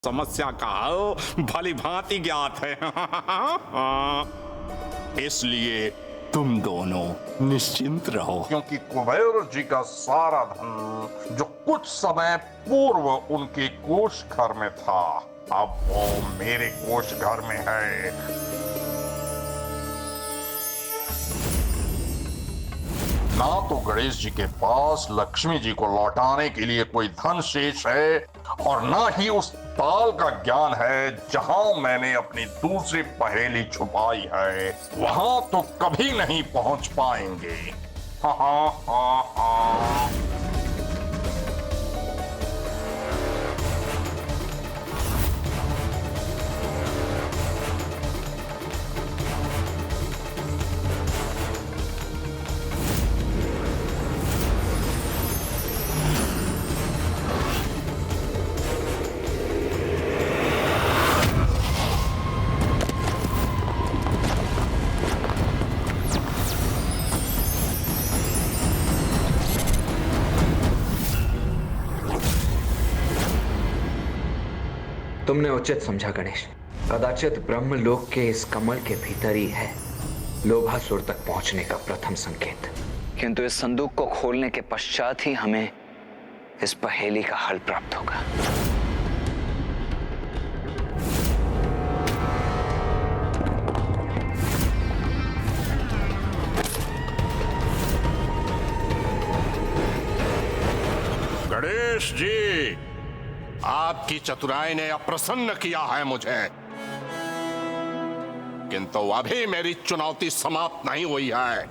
समस्या का हल भली भांति ज्ञात है। इसलिए तुम दोनों निश्चिंत रहो, क्योंकि कुबेर जी का सारा धन जो कुछ समय पूर्व उनके कोष घर में था, अब वो मेरे कोष घर में है। ना तो गणेश जी के पास लक्ष्मी जी को लौटाने के लिए कोई धन शेष है, और ना ही उस ताल का ज्ञान है जहां मैंने अपनी दूसरी पहेली छुपाई है। वहां तो कभी नहीं पहुंच पाएंगे। हा हा हा हा। तुमने उचित समझा गणेश। कदाचित ब्रह्मलोक के इस कमल के भीतर ही है लोभासुर तक पहुंचने का प्रथम संकेत। किंतु इस संदूक को खोलने के पश्चात ही हमें इस पहेली का हल प्राप्त होगा। गणेश जी, आपकी चतुराई ने अप्रसन्न किया है मुझे, किंतु अभी मेरी चुनौती समाप्त नहीं हुई है।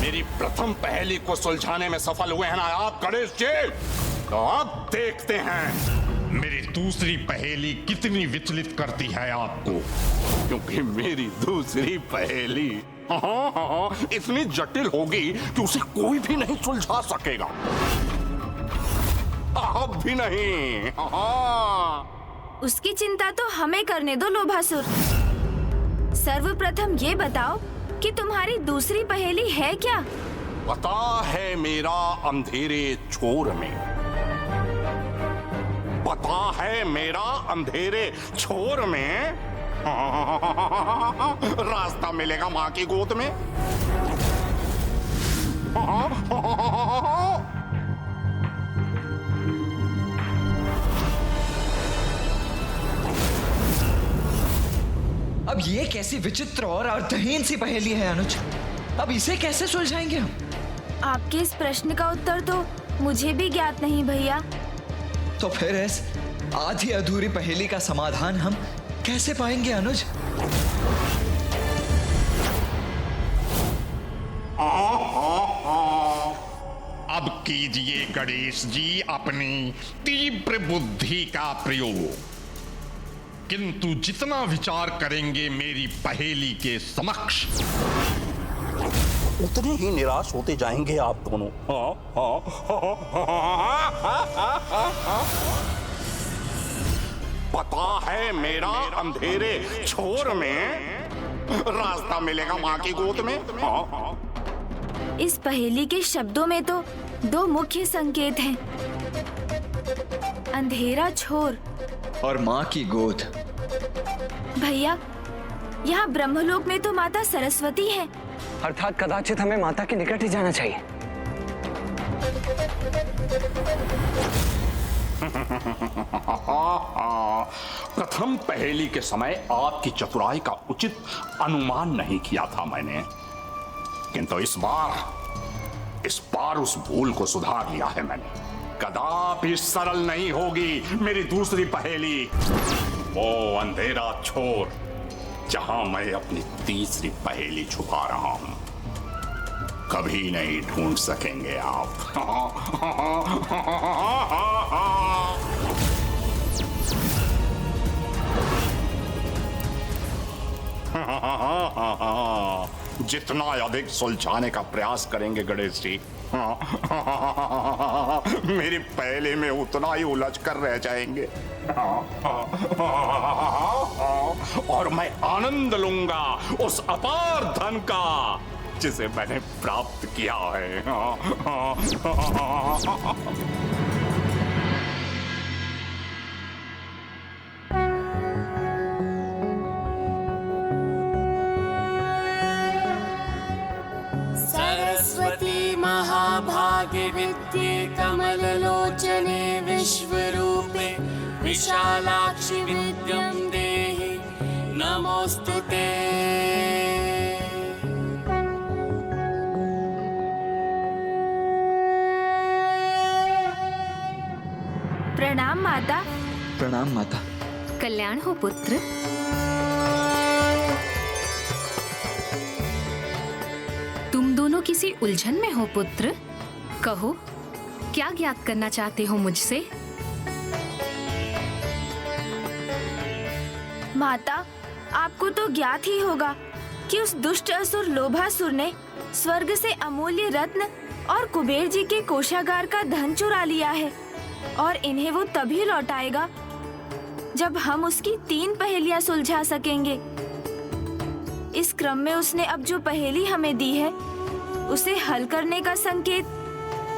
मेरी प्रथम पहेली को सुलझाने में सफल हुए हैं ना आप गणेश जी, तो अब देखते हैं मेरी दूसरी पहेली कितनी विचलित करती है आपको। क्योंकि मेरी दूसरी पहेली इतनी जटिल होगी कि उसे कोई भी नहीं सुलझा सकेगा। अब भी नहीं। उसकी चिंता तो हमें करने दो लोभासुर। सर्वप्रथम ये बताओ कि तुम्हारी दूसरी पहेली है क्या? पता है मेरा अंधेरे छोर में, पता है मेरा अंधेरे छोर में रास्ता मिलेगा माँ की गोद में। अब ये कैसी विचित्र और अर्थहीन सी पहेली है अनुज, अब इसे कैसे सुलझाएंगे हम? आपके इस प्रश्न का उत्तर तो मुझे भी ज्ञात नहीं भैया। तो फिर इस आधी अधूरी पहेली का समाधान हम कैसे पाएंगे अनुज? अब कीजिए गणेश जी अपनी तीव्र बुद्धि का प्रयोग, किंतु जितना विचार करेंगे मेरी पहेली के समक्ष, उतने ही निराश होते जाएंगे आप दोनों। पता है मेरा अंधेरे छोर में रास्ता मिलेगा माँ की गोद में। इस पहेली के शब्दों में तो दो मुख्य संकेत हैं, अंधेरा छोर और माँ की गोद। भैया, यहाँ ब्रह्मलोक में तो माता सरस्वती है, अर्थात कदाचित हमें माता के निकट ही जाना चाहिए। प्रथम पहेली के समय आपकी चतुराई का उचित अनुमान नहीं किया था मैंने, किंतु इस बार उस भूल को सुधार लिया है मैंने। कदापि सरल नहीं होगी मेरी दूसरी पहेली, वो अंधेरा छोर जहां मैं अपनी तीसरी पहेली छुपा रहा हूं, कभी नहीं ढूंढ सकेंगे आप। जितना अधिक सुलझाने का प्रयास करेंगे गणेश जी, मेरी पहेली में उतना ही उलझ कर रह जाएंगे। और मैं आनंद लूंगा उस अपार धन का जिसे मैंने प्राप्त किया है। भागे विद्ये कमललोचने विश्वरूपे विशालाक्षि विद्यं देहि नमोस्तुते। प्रणाम माता। प्रणाम माता। कल्याण हो पुत्र। तुम दोनों किसी उलझन में हो पुत्र। कहो, क्या ज्ञात करना चाहते हो मुझसे? माता, आपको तो ज्ञात ही होगा कि उस दुष्ट असुर लोभासुर ने स्वर्ग से अमूल्य रत्न और कुबेर जी के कोषागार का धन चुरा लिया है और इन्हें वो तभी लौटाएगा जब हम उसकी 3 पहेलियां सुलझा सकेंगे। इस क्रम में उसने अब जो पहेली हमें दी है उसे हल करने का संकेत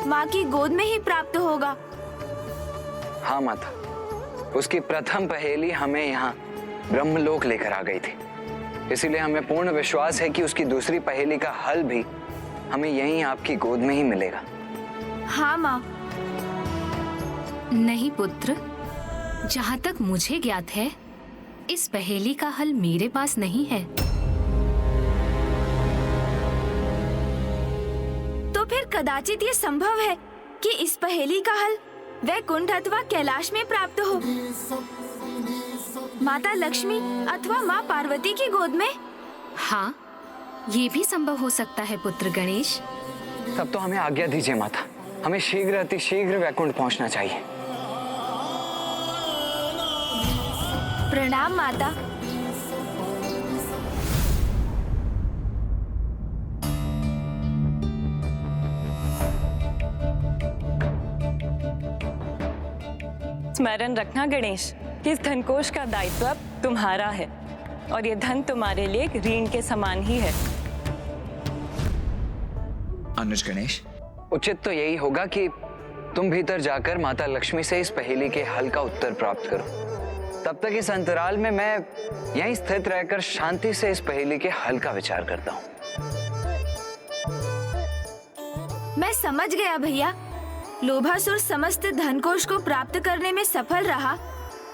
माँ की गोद में ही प्राप्त होगा। हाँ माता, उसकी प्रथम पहेली हमें यहाँ ब्रह्मलोक लेकर आ गई थी, इसीलिए हमें पूर्ण विश्वास है कि उसकी दूसरी पहेली का हल भी हमें यहीं आपकी गोद में ही मिलेगा। हाँ माँ। नहीं पुत्र, जहाँ तक मुझे ज्ञात है इस पहेली का हल मेरे पास नहीं है। तो फिर कदाचित ये संभव है कि इस पहेली का हल वैकुंठ अथवा कैलाश में प्राप्त हो, माता लक्ष्मी अथवा माँ पार्वती की गोद में। हाँ, ये भी संभव हो सकता है पुत्र गणेश। तब तो हमें आज्ञा दीजिए माता, हमें शीघ्र अतिशीघ्र वैकुंठ पहुंचना चाहिए। प्रणाम माता। स्मरण रखना गणेश कि इस धनकोष का दायित्व अब तुम्हारा है और ये धन तुम्हारे लिए एक ऋण के समान ही है। अनुज गणेश, उचित तो यही होगा कि तुम भीतर जाकर माता लक्ष्मी से इस पहेली के हल का उत्तर प्राप्त करो। तब तक इस अंतराल में मैं यहीं स्थित रहकर शांति से इस पहेली के हल का विचार करता हूँ। मैं समझ गया भैया, लोभासुर समस्त धनकोष को प्राप्त करने में सफल रहा,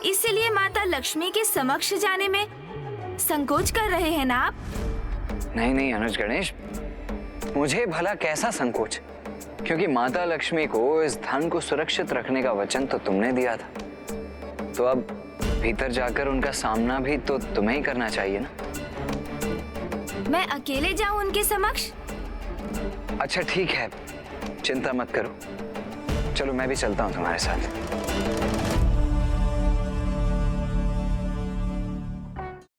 इसीलिए माता लक्ष्मी के समक्ष जाने में संकोच कर रहे हैं ना आप? नहीं नहीं अनुज गणेश, मुझे भला कैसा संकोच, क्योंकि माता लक्ष्मी को इस धन को सुरक्षित रखने का वचन तो तुमने दिया था, तो अब भीतर जाकर उनका सामना भी तो तुम्हें ही करना चाहिए ना। मैं अकेले जाऊं उनके समक्ष? अच्छा ठीक है, चिंता मत करो, चलो मैं भी चलता हूँ तुम्हारे साथ।